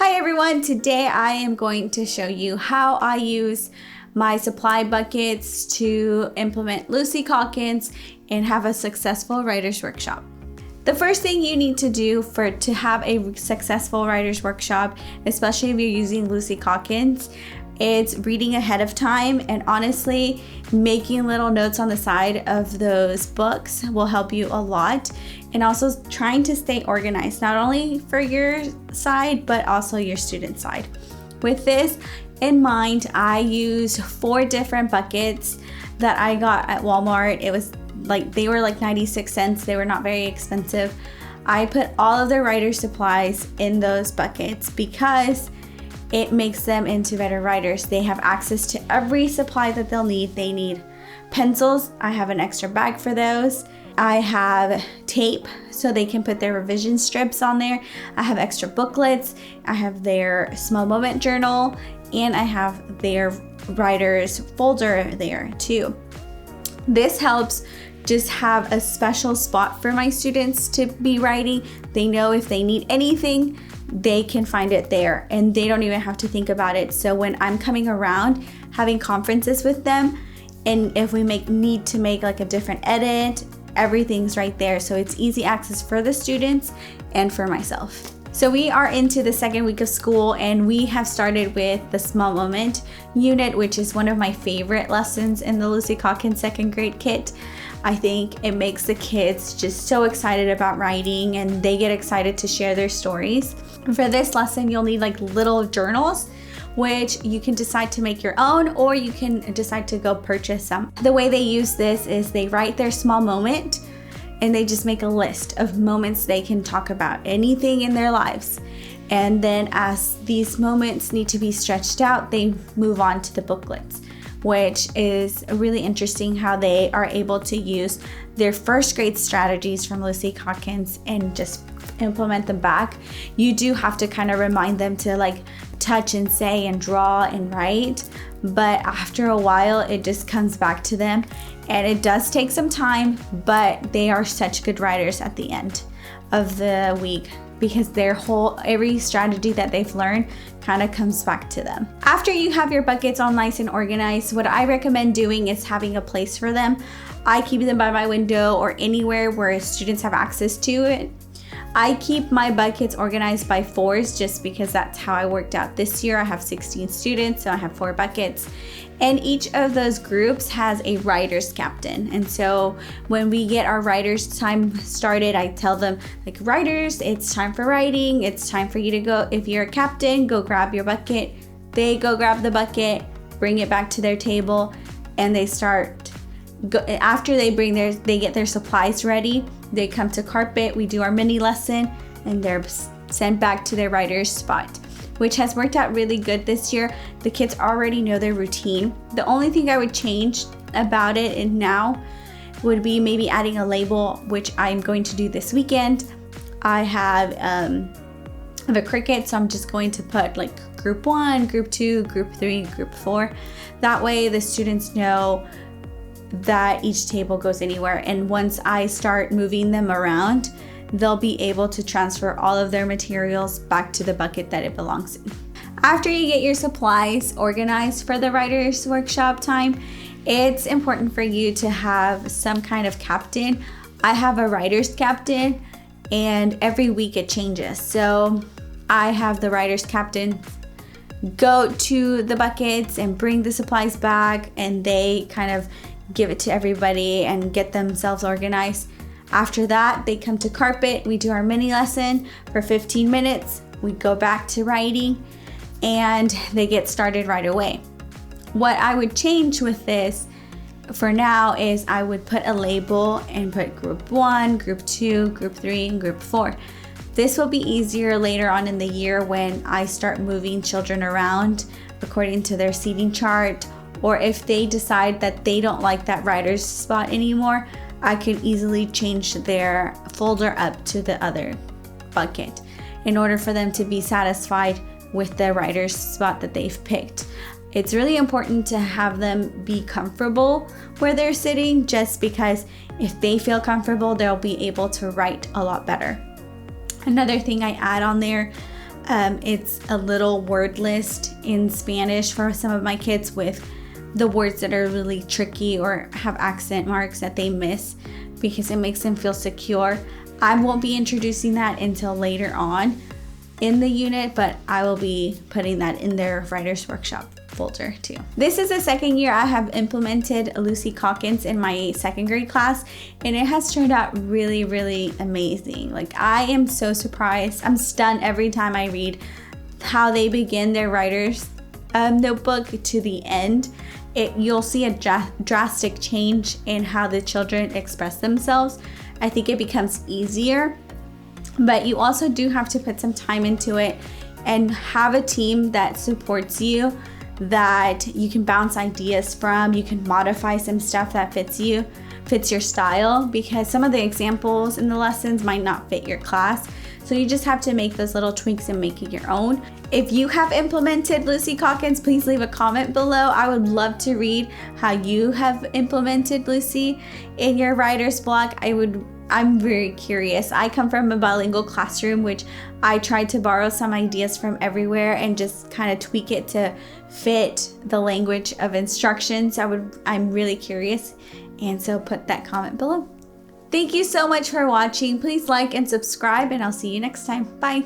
Hi everyone, today I am going to show you how I use my supply buckets to implement Lucy Calkins and have a successful writer's workshop. The first thing you need to do to have a successful writer's workshop, especially if you're using Lucy Calkins, it's reading ahead of time, and honestly, making little notes on the side of those books will help you a lot. And also trying to stay organized, not only for your side, but also your student side. With this in mind, I use 4 different buckets that I got at Walmart. They were like 96 cents. They were not very expensive. I put all of the writer supplies in those buckets because it makes them into better writers. They have access to every supply that they'll need. They need pencils. I have an extra bag for those. I have tape so they can put their revision strips on there. I have extra booklets. I have their small moment journal, and I have their writer's folder there too. This helps just have a special spot for my students to be writing. They know if they need anything, they can find it there, and they don't even have to think about it. So when I'm coming around having conferences with them, and if we need to make like a different edit, everything's right there. So it's easy access for the students and for myself. So we are into the second week of school, and we have started with the small moment unit, which is one of my favorite lessons in the Lucy Calkins second grade kit. I think it makes the kids just so excited about writing, and they get excited to share their stories. For this lesson, you'll need like little journals, which you can decide to make your own, or you can decide to go purchase some. The way they use this is they write their small moment, and they just make a list of moments they can talk about, anything in their lives. And then as these moments need to be stretched out, they move on to the booklets, which is really interesting how they are able to use their first grade strategies from Lucy Calkins and just implement them back. You do have to kind of remind them to like touch and say and draw and write, but after a while it just comes back to them, and it does take some time, but they are such good writers at the end of the week because every strategy that they've learned kind of comes back to them. After you have your buckets all nice and organized, what I recommend doing is having a place for them. I keep them by my window or anywhere where students have access to it. I keep my buckets organized by 4s just because that's how I worked out this year. I have 16 students, so I have 4 buckets. And each of those groups has a writer's captain. And so when we get our writer's time started, I tell them, like, writers, it's time for writing. It's time for you to go. If you're a captain, go grab your bucket. They go grab the bucket, bring it back to their table, and they start. After they get their supplies ready, they come to carpet, we do our mini lesson, and they're sent back to their writer's spot, which has worked out really good this year. The kids already know their routine. The only thing I would change about it and now would be maybe adding a label, which I'm going to do this weekend. I have a Cricut, so I'm just going to put like group 1, group 2, group 3, group 4. That way the students know that each table goes anywhere, and once I start moving them around, they'll be able to transfer all of their materials back to the bucket that it belongs in. After you get your supplies organized for the writer's workshop time, it's important for you to have some kind of captain. I have a writer's captain, and every week it changes. So I have the writer's captain go to the buckets and bring the supplies back, and they kind of give it to everybody and get themselves organized. After that, they come to carpet. We do our mini lesson for 15 minutes. We go back to writing, and they get started right away. What I would change with this for now is I would put a label and put group 1, group 2, group 3, and group 4. This will be easier later on in the year when I start moving children around according to their seating chart, or if they decide that they don't like that writer's spot anymore, I can easily change their folder up to the other bucket in order for them to be satisfied with the writer's spot that they've picked. It's really important to have them be comfortable where they're sitting, just because if they feel comfortable, they'll be able to write a lot better. Another thing I add on there, It's a little word list in Spanish for some of my kids with the words that are really tricky or have accent marks that they miss, because it makes them feel secure. I won't be introducing that until later on in the unit, but I will be putting that in their writer's workshop folder too. This is the second year I have implemented Lucy Calkins in my second grade class, and it has turned out really, really amazing. Like, I am so surprised. I'm stunned every time I read how they begin their writer's notebook to the end. You'll see a drastic change in how the children express themselves. I think it becomes easier, but you also do have to put some time into it and have a team that supports you, that you can bounce ideas from. You can modify some stuff that fits your style, because some of the examples in the lessons might not fit your class. So you just have to make those little tweaks and make it your own. If you have implemented Lucy Calkins, please leave a comment below. I would love to read how you have implemented Lucy in your writer's block. I'm very curious. I come from a bilingual classroom, which I tried to borrow some ideas from everywhere and just kind of tweak it to fit the language of instructions. I'm really curious, and so put that comment below. Thank you so much for watching. Please like and subscribe, and I'll see you next time. Bye.